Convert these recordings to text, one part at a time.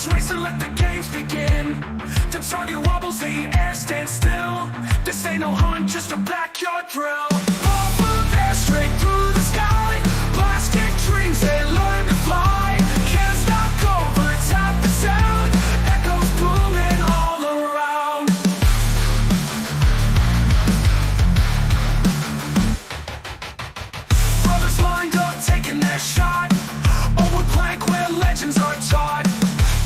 hearts race and let the games begin. Them target wobbles, the air stands still. This ain't no hunt, just a backyard drill. Off of air, straight through the sky. Plastic dreams, they learn to fly. Can't stop, over, tap the sound. Echoes booming all around. Brothers lined up, taking their shot. Over plank where legends are taught.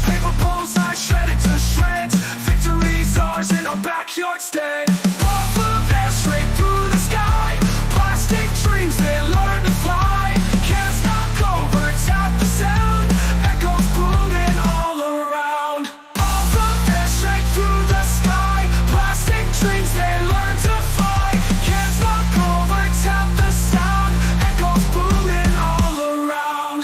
Paper bullseye shredded to shreds. Victory's ours in our backyard stand. Off of air, straight through the sky. Plastic dreams, they learn to fly. Can't stop, over, tap the sound. Echoes booming all around. Off of air, straight through the sky. Plastic dreams, they learn to fly. Can't stop, over, tap the sound. Echoes booming all around.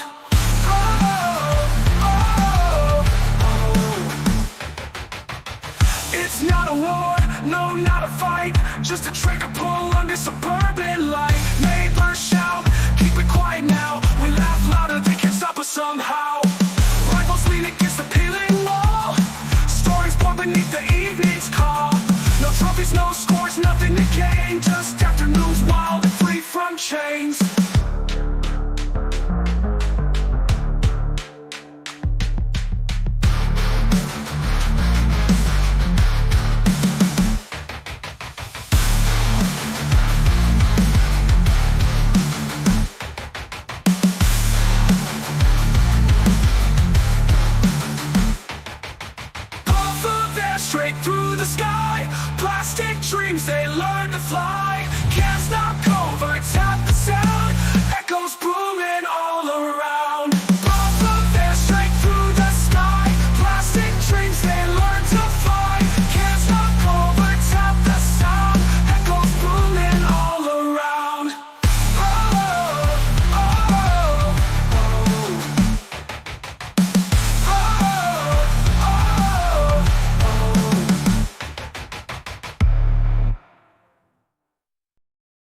It's not a war, no, not a fight. Just a trigger pull under suburban light. Neighbors shout, keep it quiet now. We laugh louder, they can't stop us somehow. Rivals lean against the peeling wall. Stories born beneath the evening's call. No trophies, no scores, nothing to gain. Just afternoons wild and free from chains. Straight through the sky, plastic dreams, they learn to fly. Can't stop.